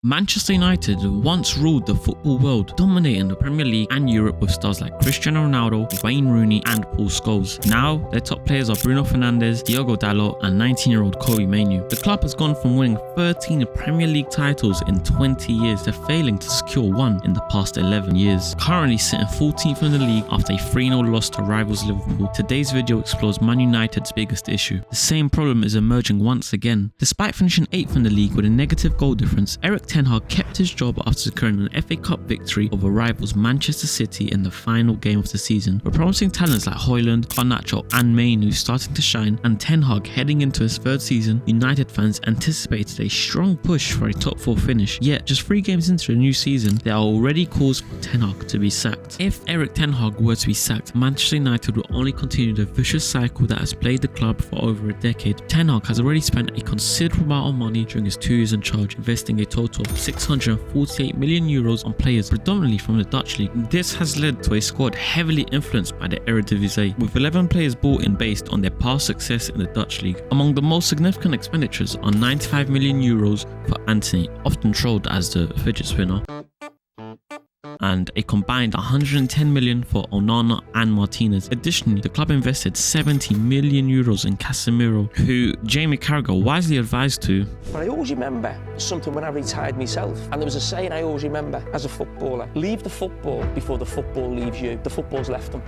Manchester United once ruled the football world, dominating the Premier League and Europe with stars like Cristiano Ronaldo, Wayne Rooney and Paul Scholes. Now, their top players are Bruno Fernandes, Diogo Dalot and 19-year-old Kobe Mainoo. The club has gone from winning 13 Premier League titles in 20 years to failing to secure one in the past 11 years. Currently sitting 14th in the league after a 3-0 loss to rivals Liverpool, today's video explores Man United's biggest issue. The same problem is emerging once again. Despite finishing 8th in the league with a negative goal difference, Erik ten Hag kept his job after securing an FA Cup victory over rivals Manchester City in the final game of the season. With promising talents like Højlund, Garnacho and Mainoo starting to shine, and Ten Hag heading into his third season, United fans anticipated a strong push for a top 4 finish. Yet, just 3 games into the new season, there are already calls for Ten Hag to be sacked. If Erik ten Hag were to be sacked, Manchester United will only continue the vicious cycle that has plagued the club for over a decade. Ten Hag has already spent a considerable amount of money during his 2 years in charge, investing a total of €648 million on players predominantly from the Dutch league. This has led to a squad heavily influenced by the Eredivisie, with 11 players bought in based on their past success in the Dutch league. Among the most significant expenditures are €95 million for Antony, often trolled as the fidget spinner, and a combined €110 million for Onana and Martinez. Additionally, the club invested €70 million in Casemiro, who Jamie Carragher wisely advised to. But I always remember something when I retired myself, and there was a saying I always remember as a footballer: leave the football before the football leaves you. The football's left him.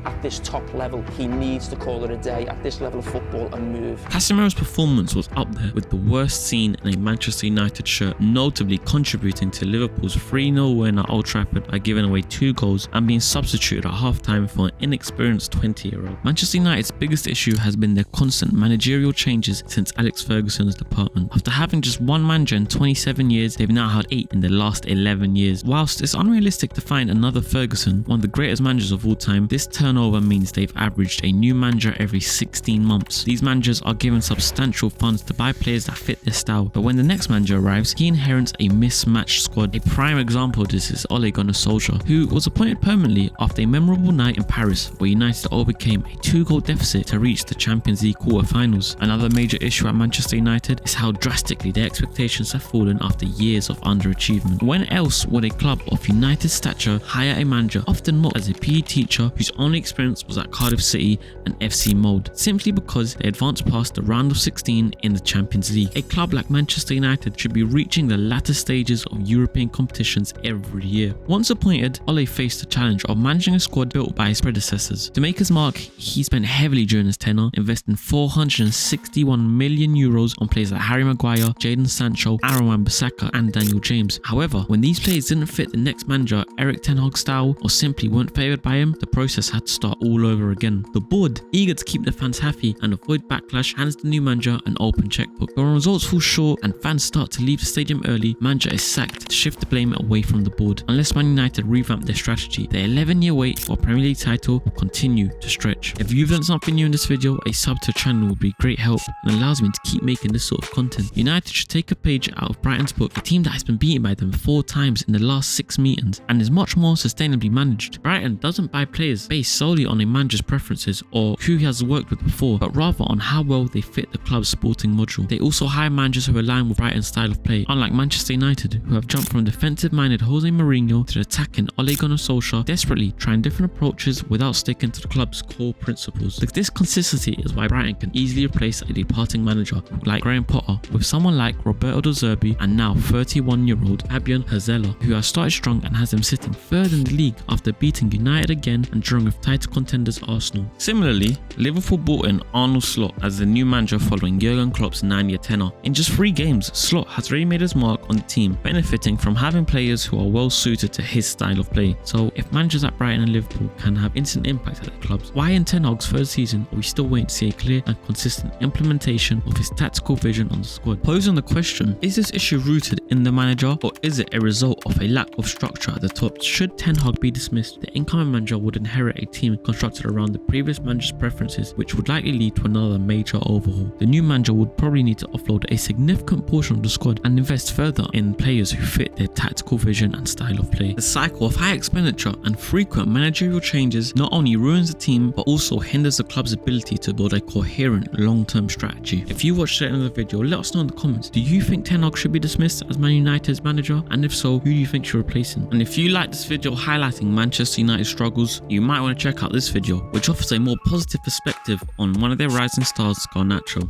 At this top level, he needs to call it a day at this level of football and move. Casemiro's performance was up there with the worst seen in a Manchester United shirt, notably contributing to Liverpool's 3-0 win at Old Trafford by giving away 2 goals and being substituted at half-time for an inexperienced 20-year-old. Manchester United's biggest issue has been their constant managerial changes since Alex Ferguson's department. After having just one manager in 27 years, they've now had 8 in the last 11 years. Whilst it's unrealistic to find another Ferguson, one of the greatest managers of all time, this turnover means they've averaged a new manager every 16 months. These managers are given substantial funds to buy players that fit their style, but when the next manager arrives, he inherits a mismatched squad. A prime example of this is Ole Gunnar Solskjaer, who was appointed permanently after a memorable night in Paris where United overcame a 2-goal deficit to reach the Champions League quarter-finals. Another major issue at Manchester United is how drastically their expectations have fallen after years of underachievement. When else would a club of United's stature hire a manager, often not as a PE teacher, whose only experience was at Cardiff City and FC Molde, simply because they advanced past the round of 16 in the Champions League? A club like Manchester United should be reaching the latter stages of European competitions every year. Once appointed, Ole faced the challenge of managing a squad built by his predecessors. To make his mark, he spent heavily during his tenure, investing €461 million on players like Harry Maguire, Jadon Sancho, Aaron Wan-Bissaka and Daniel James. However, when these players didn't fit the next manager Erik ten Hag's style or simply weren't favoured by him, the process had to start all over again. The board, eager to keep the fans happy and avoid backlash, hands the new manager an open checkbook. But when results fall short and fans start to leave the stadium early, manager is sacked to shift the blame away from the board. Unless Man United revamp their strategy, the 11-year wait for a Premier League title will continue to stretch. If you've learned something new in this video, a sub to the channel would be great help and allows me to keep making this sort of content. United should take a page out of Brighton's book, a team that has been beaten by them 4 times in the last 6 meetings and is much more sustainably managed. Brighton doesn't buy players based solely on a manager's preferences or who he has worked with before, but rather on how well they fit the club's sporting module. They also hire managers who align with Brighton's style of play, unlike Manchester United, who have jumped from defensive-minded Jose Mourinho to the attacking Ole Gunnar Solskjaer, desperately trying different approaches without sticking to the club's core principles. This consistency is why Brighton can easily replace a departing manager like Graham Potter with someone like Roberto De Zerbi and now 31-year-old Fabian Herzella, who has started strong and has them sitting 3rd in the league after beating United again and drawing with title contenders Arsenal. Similarly, Liverpool brought in Arne Slot as the new manager following Jurgen Klopp's 9-year tenure. In just 3 games, Slot has already made his mark on the team, benefiting from having players who are well suited to his style of play. So if managers at Brighton and Liverpool can have instant impact at their clubs, why in Ten Hag's 3rd season are we still waiting to see a clear and consistent implementation of his tactical vision on the squad? Posing the question, is this issue rooted in the manager or is it a result of a lack of structure at the top? Should Ten Hag be dismissed, the incoming manager would inherit a team constructed around the previous manager's preferences, which would likely lead to another major overhaul. The new manager would probably need to offload a significant portion of the squad and invest further in players who fit their tactical vision and style of play. The cycle of high expenditure and frequent managerial changes not only ruins the team but also hinders the club's ability to build a coherent long-term strategy. If you watched the end of the video, let us know in the comments. Do you think Ten Hag should be dismissed as Man United's manager? And if so, who do you think should replace him? And if you like this video highlighting Manchester United's struggles, you might want to check out this video, which offers a more positive perspective on one of their rising stars, Garnacho.